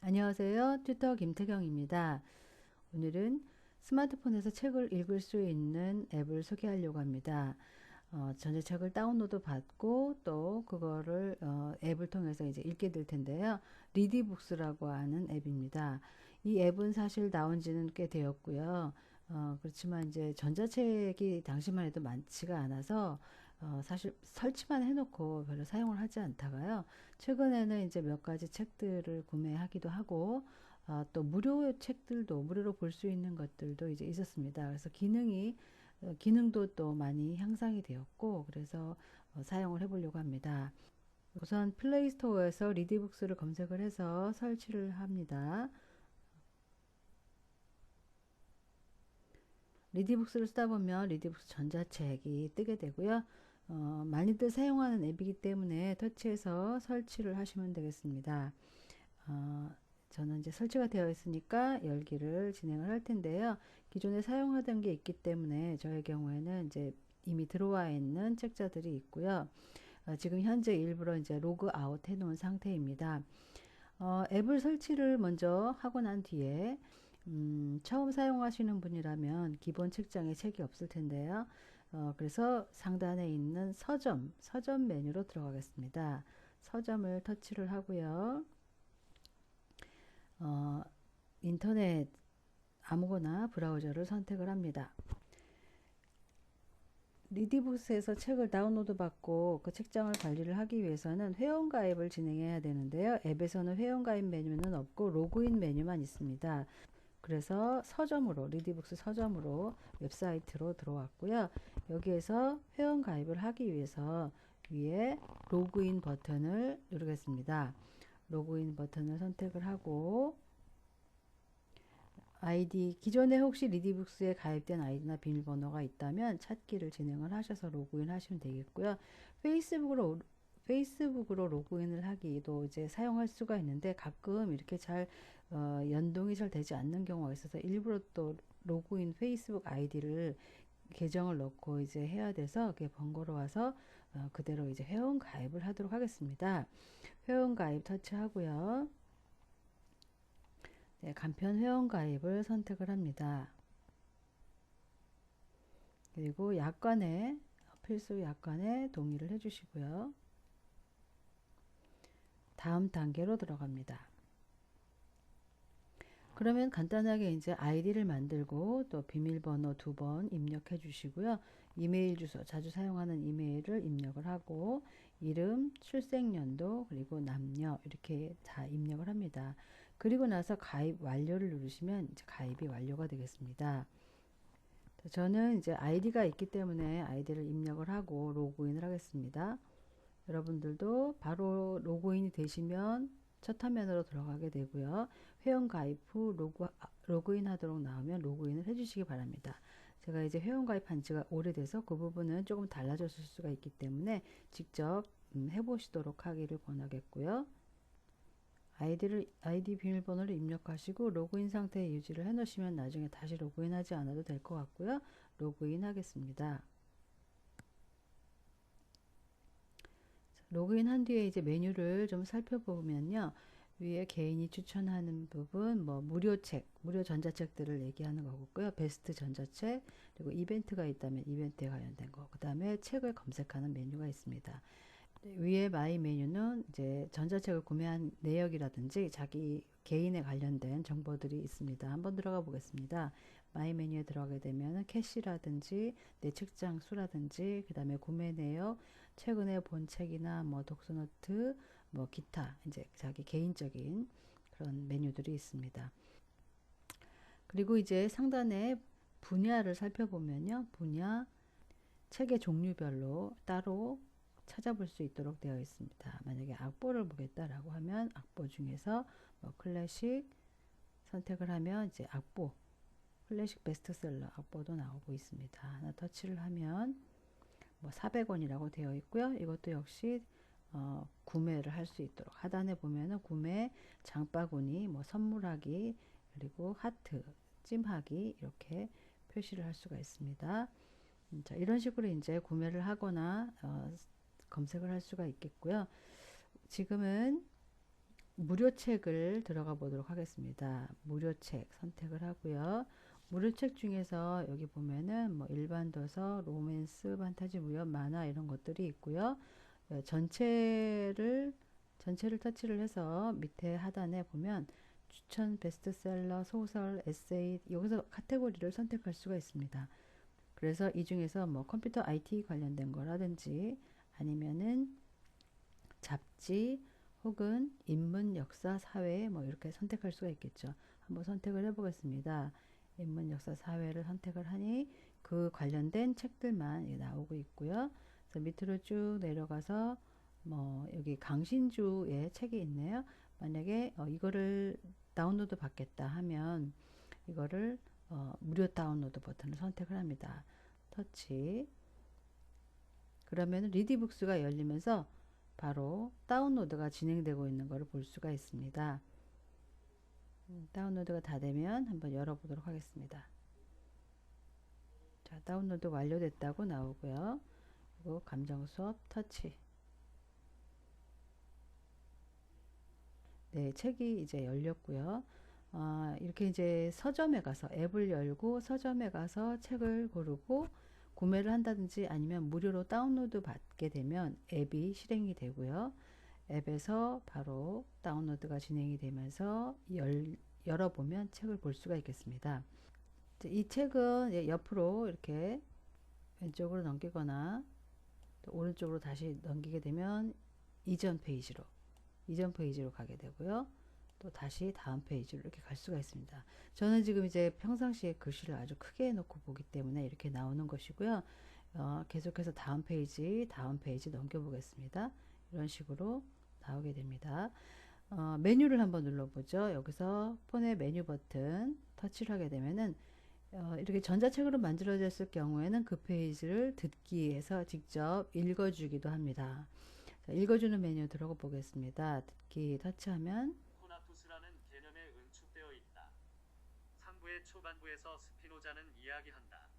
안녕하세요. 튜터 김태경입니다. 오늘은 스마트폰에서 책을 읽을 수 있는 앱을 소개하려고 합니다. 전자책을 다운로드 받고 또 그거를 앱을 통해서 이제 읽게 될 텐데요. 리디북스라고 하는 앱입니다. 이 앱은 사실 나온 지는 꽤 되었고요. 그렇지만 이제 전자책이 당시만 해도 많지가 않아서 사실 설치만 해놓고 별로 사용을 하지 않다가요. 최근에는 이제 몇 가지 책들을 구매하기도 하고 또 무료 책들도 무료로 볼 수 있는 것들도 이제 있었습니다. 그래서 기능도 또 많이 향상이 되었고 그래서 사용을 해보려고 합니다. 우선 플레이스토어에서 리디북스를 검색을 해서 설치를 합니다. 리디북스를 쓰다 보면 리디북스 전자책이 뜨게 되고요. 많이들 사용하는 앱이기 때문에 터치해서 설치를 하시면 되겠습니다. 저는 이제 설치가 되어 있으니까 열기를 진행을 할 텐데요. 기존에 사용하던 게 있기 때문에 저의 경우에는 이제 이미 들어와 있는 책자들이 있고요. 지금 현재 일부러 이제 로그 아웃 해 놓은 상태입니다. 앱을 설치를 먼저 하고 난 뒤에 처음 사용하시는 분이라면 기본 책장에 책이 없을 텐데요. 그래서 상단에 있는 서점 메뉴로 들어가겠습니다. 서점을 터치를 하고요. 인터넷 아무거나 브라우저를 선택을 합니다. 리디북스에서 책을 다운로드 받고 그 책장을 관리를 하기 위해서는 회원가입을 진행해야 되는데요. 앱에서는 회원가입 메뉴는 없고 로그인 메뉴만 있습니다. 그래서 리디북스 서점으로 웹사이트로 들어왔고요. 여기에서 회원 가입을 하기 위해서 위에 로그인 버튼을 누르겠습니다. 로그인 버튼을 선택을 하고 기존에 혹시 리디북스에 가입된 아이디나 비밀번호가 있다면 찾기를 진행을 하셔서 로그인 하시면 되겠고요. 페이스북으로 로그인을 하기도 이제 사용할 수가 있는데 가끔 이렇게 연동이 잘 되지 않는 경우가 있어서 일부러 또 로그인 페이스북 아이디를 계정을 넣고 이제 해야 돼서 그게 번거로워서 그대로 이제 회원 가입을 하도록 하겠습니다. 회원 가입 터치하고요. 네, 간편 회원 가입을 선택을 합니다. 그리고 필수 약관에 동의를 해주시고요. 다음 단계로 들어갑니다. 그러면 간단하게 이제 아이디를 만들고 또 비밀번호 2번 입력해 주시고요. 이메일 주소, 자주 사용하는 이메일을 입력을 하고 이름, 출생연도, 그리고 남녀 이렇게 다 입력을 합니다. 그리고 나서 가입 완료를 누르시면 이제 가입이 완료가 되겠습니다. 저는 이제 아이디가 있기 때문에 아이디를 입력을 하고 로그인을 하겠습니다. 여러분들도 바로 로그인이 되시면 첫 화면으로 들어가게 되고요. 회원 가입 후 로그인 하도록 나오면 로그인을 해주시기 바랍니다. 제가 이제 회원 가입한 지가 오래돼서 그 부분은 조금 달라졌을 수가 있기 때문에 직접 해보시도록 하기를 권하겠고요. 아이디 비밀번호를 입력하시고 로그인 상태에 유지를 해 놓으시면 나중에 다시 로그인 하지 않아도 될 것 같고요. 로그인 하겠습니다. 로그인 한 뒤에 이제 메뉴를 좀 살펴보면요. 위에 개인이 추천하는 부분, 무료 전자책들을 얘기하는 거고요. 베스트 전자책, 그리고 이벤트가 있다면 이벤트에 관련된 거, 그 다음에 책을 검색하는 메뉴가 있습니다. 위에 마이 메뉴는 이제 전자책을 구매한 내역이라든지 자기 개인에 관련된 정보들이 있습니다. 한번 들어가 보겠습니다. 마이 메뉴에 들어가게 되면 캐시라든지 내 책장 수라든지 그 다음에 구매 내역, 최근에 본 책이나 뭐 독서노트, 뭐 기타 이제 자기 개인적인 그런 메뉴들이 있습니다. 그리고 이제 상단에 분야를 살펴보면요. 책의 종류별로 따로 찾아볼 수 있도록 되어 있습니다. 만약에 악보를 보겠다라고 하면 악보 중에서 뭐 클래식 선택을 하면 이제 클래식 베스트셀러 악보도 나오고 있습니다. 하나 터치를 하면 뭐 400원이라고 되어 있고요. 이것도 역시 구매를 할 수 있도록 하단에 보면은 구매, 장바구니, 뭐 선물하기, 그리고 하트, 찜하기 이렇게 표시를 할 수가 있습니다. 자, 이런 식으로 이제 구매를 하거나 검색을 할 수가 있겠고요. 지금은 무료책을 들어가 보도록 하겠습니다. 무료책 선택을 하고요. 무료책 중에서 여기 보면은 뭐 일반 도서, 로맨스, 판타지, 무협, 만화 이런 것들이 있고요. 전체를 터치를 해서 밑에 하단에 보면 추천, 베스트셀러, 소설, 에세이 여기서 카테고리를 선택할 수가 있습니다. 그래서 이 중에서 뭐 컴퓨터 IT 관련된 거라든지 아니면은 잡지 혹은 인문, 역사, 사회 뭐 이렇게 선택할 수가 있겠죠. 한번 선택을 해보겠습니다. 인문, 역사, 사회를 선택을 하니 그 관련된 책들만 나오고 있고요. 그래서 밑으로 쭉 내려가서 뭐 여기 강신주의 책이 있네요. 만약에 이거를 다운로드 받겠다 하면 이거를 무료 다운로드 버튼을 선택을 합니다. 터치. 그러면 리디북스가 열리면서 바로 다운로드가 진행되고 있는 것을 볼 수가 있습니다. 다운로드가 다 되면 한번 열어보도록 하겠습니다. 자, 다운로드 완료됐다고 나오고요. 그리고 감정수업 터치. 네, 책이 이제 열렸고요. 이렇게 이제 서점에 가서 앱을 열고 서점에 가서 책을 고르고 구매를 한다든지 아니면 무료로 다운로드 받게 되면 앱이 실행이 되고요. 앱에서 바로 다운로드가 진행이 되면서 열어보면 책을 볼 수가 있겠습니다. 이 책은 옆으로 이렇게 왼쪽으로 넘기거나 또 오른쪽으로 다시 넘기게 되면 이전 페이지로 가게 되고요. 또 다시 다음 페이지로 이렇게 갈 수가 있습니다. 저는 지금 이제 평상시에 글씨를 아주 크게 해놓고 보기 때문에 이렇게 나오는 것이고요. 계속해서 다음 페이지 넘겨보겠습니다. 이런 식으로 나오게 됩니다. 메뉴를 한번 눌러보죠. 여기서 폰의 메뉴 버튼 터치를 하게 되면은 이렇게 전자책으로 만들어졌을 경우에는 그 페이지를 듣기 위해서 직접 읽어주기도 합니다. 자, 읽어주는 메뉴 들어가 보겠습니다. 듣기 터치하면 코나투스라는 개념에 응축되어 있다. 상부의 초반부에서 스피노자는 이야기한다.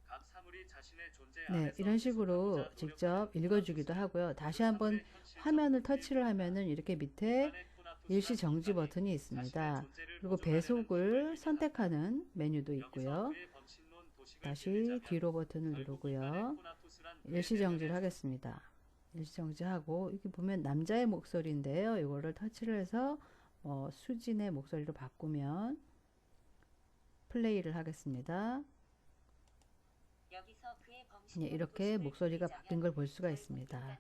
각 사물이 자신의 존재 네, 안에서 이런 식으로 해석하고자 직접 노력하는 읽어주기도 코나투스는 하고요. 다시 그 한번 사물의 현실적 화면을 본질을 터치를 말한다. 하면은 이렇게 밑에 인간의 코나투스란 일시 정지 인간이 버튼이 자신의 있습니다. 존재를 그리고 보존하려는 힘을 배속을 의미한다. 선택하는 메뉴도 여기서 있고요. 그의 범신론 도식을 다시 빌리자면 뒤로 버튼을 결국 인간의 누르고요. 코나투스란 그의 일시 정지를 내면에서 하겠습니다. 일시 정지하고 여기 보면 남자의 목소리인데요. 이거를 터치를 해서 수진의 목소리로 바꾸면 플레이를 하겠습니다. 네, 이렇게 목소리가 바뀐 걸 볼 수가 있습니다.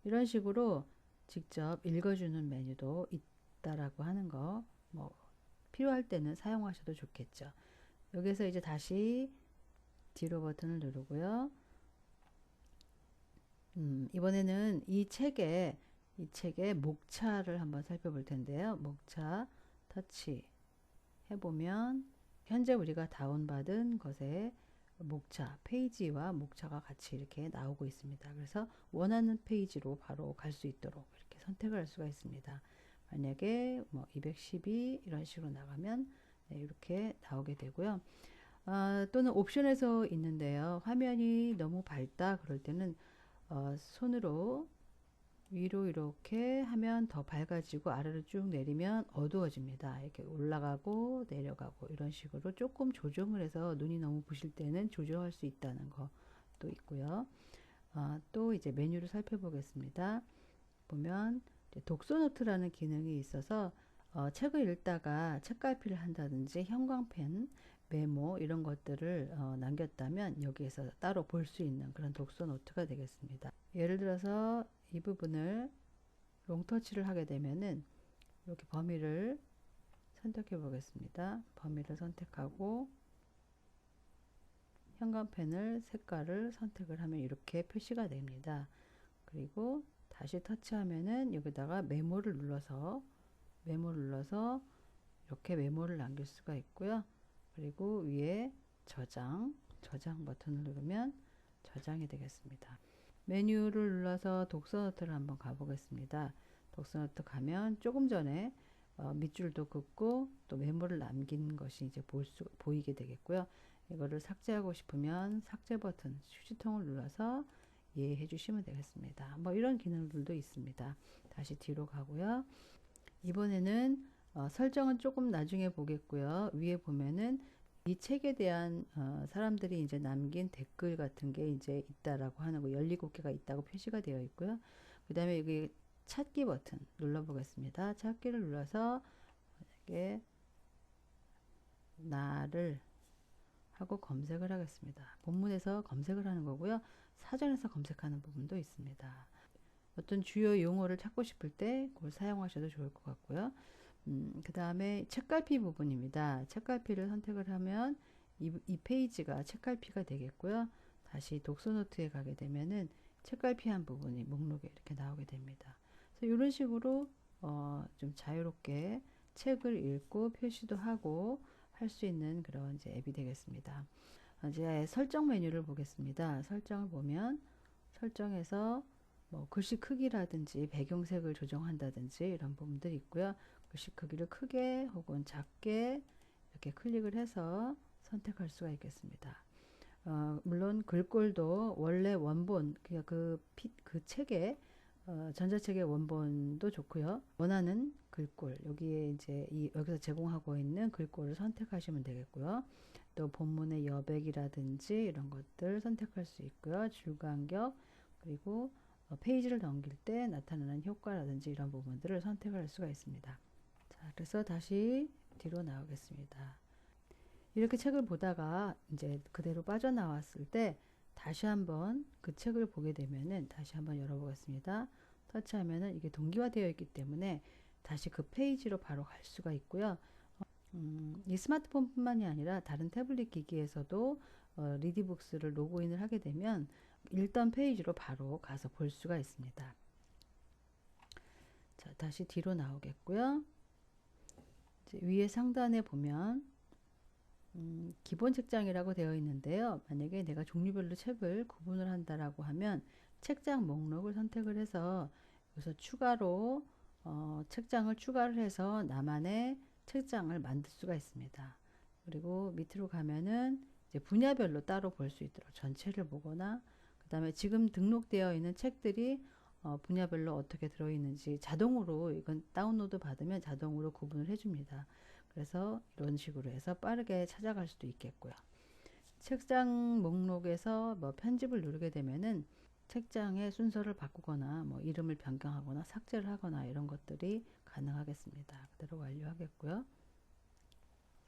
이런 식으로 직접 읽어주는 메뉴도 있다라고 하는 거, 뭐 필요할 때는 사용하셔도 좋겠죠. 여기서 이제 다시 뒤로 버튼을 누르고요. 이번에는 이 책의 목차를 한번 살펴볼 텐데요. 목차 터치 해보면 현재 우리가 다운받은 것의 목차, 페이지와 목차가 같이 이렇게 나오고 있습니다. 그래서 원하는 페이지로 바로 갈 수 있도록 이렇게 선택을 할 수가 있습니다. 만약에 뭐 212 이런 식으로 나가면 네, 이렇게 나오게 되고요. 또는 옵션에서 있는데요. 화면이 너무 밝다 그럴 때는 손으로 위로 이렇게 하면 더 밝아지고 아래로 쭉 내리면 어두워집니다. 이렇게 올라가고 내려가고 이런 식으로 조금 조정을 해서 눈이 너무 부실 때는 조절할 수 있다는 것도 있고요. 또 이제 메뉴를 살펴보겠습니다. 보면 독서 노트라는 기능이 있어서 책을 읽다가 책갈피를 한다든지 형광펜, 메모 이런 것들을 남겼다면 여기에서 따로 볼 수 있는 그런 독서 노트가 되겠습니다. 예를 들어서 이 부분을 롱터치를 하게 되면은 이렇게 범위를 선택해 보겠습니다. 범위를 선택하고 형광펜을 색깔을 선택을 하면 이렇게 표시가 됩니다. 그리고 다시 터치하면은 여기다가 메모를 눌러서 이렇게 메모를 남길 수가 있고요. 그리고 위에 저장 버튼을 누르면 저장이 되겠습니다. 메뉴를 눌러서 독서노트를 한번 가보겠습니다. 독서노트 가면 조금 전에 밑줄도 긋고 또 메모를 남긴 것이 이제 보이게 되겠고요. 이거를 삭제하고 싶으면 삭제 버튼 휴지통을 눌러서 예해 주시면 되겠습니다. 뭐 이런 기능들도 있습니다. 다시 뒤로 가고요. 이번에는 설정은 조금 나중에 보겠고요. 위에 보면은 이 책에 대한 사람들이 이제 남긴 댓글 같은 게 이제 있다라고 하는 거 17개가 있다고 표시가 되어 있고요. 그 다음에 여기 찾기 버튼 눌러보겠습니다. 찾기를 눌러서 이게 나를 하고 검색을 하겠습니다. 본문에서 검색을 하는 거고요. 사전에서 검색하는 부분도 있습니다. 어떤 주요 용어를 찾고 싶을 때 그걸 사용하셔도 좋을 것 같고요. 그 다음에 책갈피 부분입니다. 책갈피를 선택을 하면 이 페이지가 책갈피가 되겠고요. 다시 독서 노트에 가게 되면은 책갈피 한 부분이 목록에 이렇게 나오게 됩니다. 그래서 이런 식으로 좀 자유롭게 책을 읽고 표시도 하고 할 수 있는 그런 이제 앱이 되겠습니다. 이제 설정 메뉴를 보겠습니다. 설정을 보면 설정에서 뭐 글씨 크기라든지 배경색을 조정한다든지 이런 부분들이 있고요. 글씨 크기를 크게 혹은 작게 이렇게 클릭을 해서 선택할 수가 있겠습니다. 물론 글꼴도 원래 원본 그 책의 전자책의 원본도 좋고요. 원하는 글꼴 여기에 이제 여기서 제공하고 있는 글꼴을 선택하시면 되겠고요. 또 본문의 여백이라든지 이런 것들 선택할 수 있고요. 줄간격 그리고 페이지를 넘길 때 나타나는 효과라든지 이런 부분들을 선택할 수가 있습니다. 자, 그래서 다시 뒤로 나오겠습니다. 이렇게 책을 보다가 이제 그대로 빠져나왔을 때 다시 한번 그 책을 보게 되면은 다시 한번 열어보겠습니다. 터치하면은 이게 동기화되어 있기 때문에 다시 그 페이지로 바로 갈 수가 있고요. 이 스마트폰뿐만이 아니라 다른 태블릿 기기에서도 리디북스를 로그인을 하게 되면 읽던 페이지로 바로 가서 볼 수가 있습니다. 자, 다시 뒤로 나오겠고요. 이제 위에 상단에 보면 기본 책장이라고 되어 있는데요. 만약에 내가 종류별로 책을 구분을 한다라고 하면 책장 목록을 선택을 해서 여기서 추가로 책장을 추가를 해서 나만의 책장을 만들 수가 있습니다. 그리고 밑으로 가면은 이제 분야별로 따로 볼 수 있도록 전체를 보거나 그 다음에 지금 등록되어 있는 책들이 분야별로 어떻게 들어있는지 자동으로 이건 다운로드 받으면 자동으로 구분을 해줍니다. 그래서 이런 식으로 해서 빠르게 찾아갈 수도 있겠고요. 책장 목록에서 뭐 편집을 누르게 되면은 책장의 순서를 바꾸거나 뭐 이름을 변경하거나 삭제를 하거나 이런 것들이 가능하겠습니다. 그대로 완료하겠고요.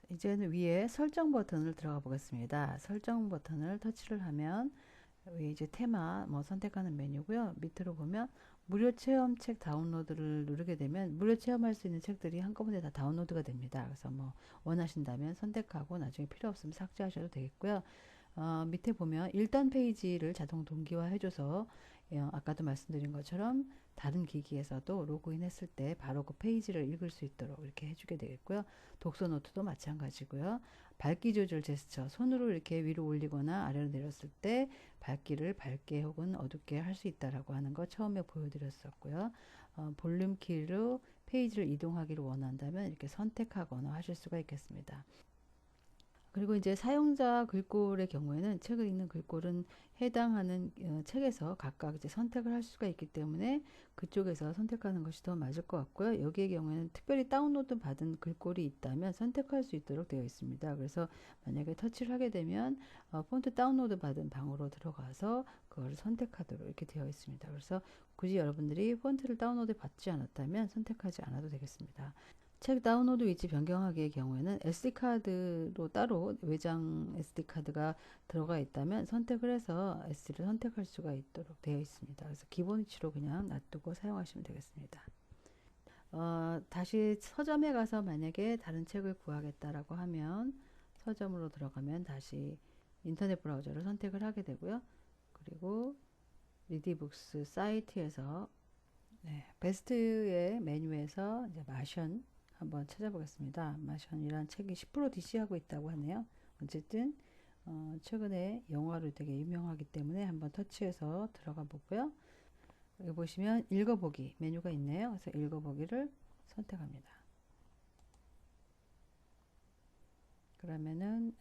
이제는 위에 설정 버튼을 들어가 보겠습니다. 설정 버튼을 터치를 하면 위에 이제 테마 뭐 선택하는 메뉴고요. 밑으로 보면 무료 체험 책 다운로드를 누르게 되면 무료 체험할 수 있는 책들이 한꺼번에 다 다운로드가 됩니다. 그래서 뭐 원하신다면 선택하고 나중에 필요 없으면 삭제하셔도 되겠고요. 밑에 보면 1단 페이지를 자동 동기화 해줘서 아까도 말씀드린 것처럼 다른 기기에서도 로그인 했을 때 바로 그 페이지를 읽을 수 있도록 이렇게 해주게 되겠고요. 독서 노트도 마찬가지고요. 밝기 조절 제스처 손으로 이렇게 위로 올리거나 아래로 내렸을 때 밝기를 밝게 혹은 어둡게 할 수 있다라고 하는 거 처음에 보여드렸었고요. 볼륨 키로 페이지를 이동하기를 원한다면 이렇게 선택하거나 하실 수가 있겠습니다. 그리고 이제 사용자 글꼴의 경우에는 책을 읽는 글꼴은 해당하는 책에서 각각 이제 선택을 할 수가 있기 때문에 그쪽에서 선택하는 것이 더 맞을 것 같고요. 여기의 경우에는 특별히 다운로드 받은 글꼴이 있다면 선택할 수 있도록 되어 있습니다. 그래서 만약에 터치를 하게 되면 폰트 다운로드 받은 방으로 들어가서 그걸 선택하도록 이렇게 되어 있습니다. 그래서 굳이 여러분들이 폰트를 다운로드 받지 않았다면 선택하지 않아도 되겠습니다. 책 다운로드 위치 변경하기의 경우에는 SD카드로 따로 외장 SD카드가 들어가 있다면 선택을 해서 SD를 선택할 수가 있도록 되어 있습니다. 그래서 기본 위치로 그냥 놔두고 사용하시면 되겠습니다. 다시 서점에 가서 만약에 다른 책을 구하겠다라고 하면 서점으로 들어가면 다시 인터넷 브라우저를 선택을 하게 되고요. 그리고 리디북스 사이트에서 베스트의 메뉴에서 이제 마션 한번 찾아보겠습니다. 마션이란 책이 10% DC하고 있다고 하네요. 어쨌든 최근에 영화로 되게 유명하기 때문에 한번 터치해서 들어가 보고요. 여기 보시면 읽어보기 메뉴가 있네요. 그래서 읽어보기를 선택합니다. 그러면은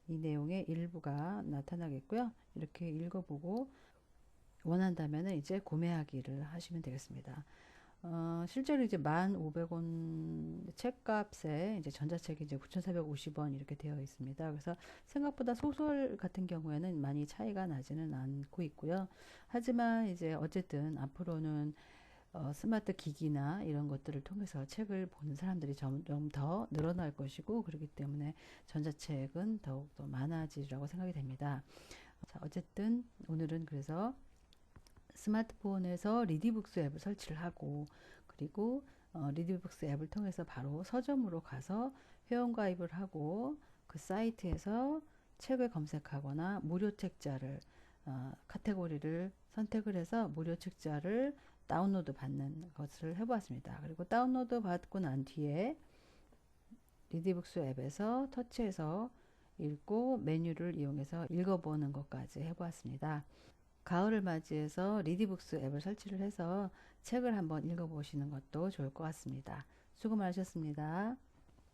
이 내용의 일부가 나타나겠고요. 이렇게 읽어보고 원한다면 이제 구매하기를 하시면 되겠습니다. 실제로 이제 1,500원 책값에 이제 전자책이 이제 9,450원 이렇게 되어 있습니다. 그래서 생각보다 소설 같은 경우에는 많이 차이가 나지는 않고 있고요. 하지만 이제 어쨌든 앞으로는 스마트 기기나 이런 것들을 통해서 책을 보는 사람들이 점점 더 늘어날 것이고, 그렇기 때문에 전자책은 더욱더 많아지리라고 생각이 됩니다. 자, 어쨌든 오늘은 그래서 스마트폰에서 리디북스 앱을 설치를 하고, 그리고 리디북스 앱을 통해서 바로 서점으로 가서 회원가입을 하고, 그 사이트에서 책을 검색하거나 무료 책자를 카테고리를 선택을 해서 무료 책자를 다운로드 받는 것을 해보았습니다. 그리고 다운로드 받고 난 뒤에 리디북스 앱에서 터치해서 읽고 메뉴를 이용해서 읽어보는 것까지 해보았습니다. 가을을 맞이해서 리디북스 앱을 설치를 해서 책을 한번 읽어보시는 것도 좋을 것 같습니다. 수고 많으셨습니다.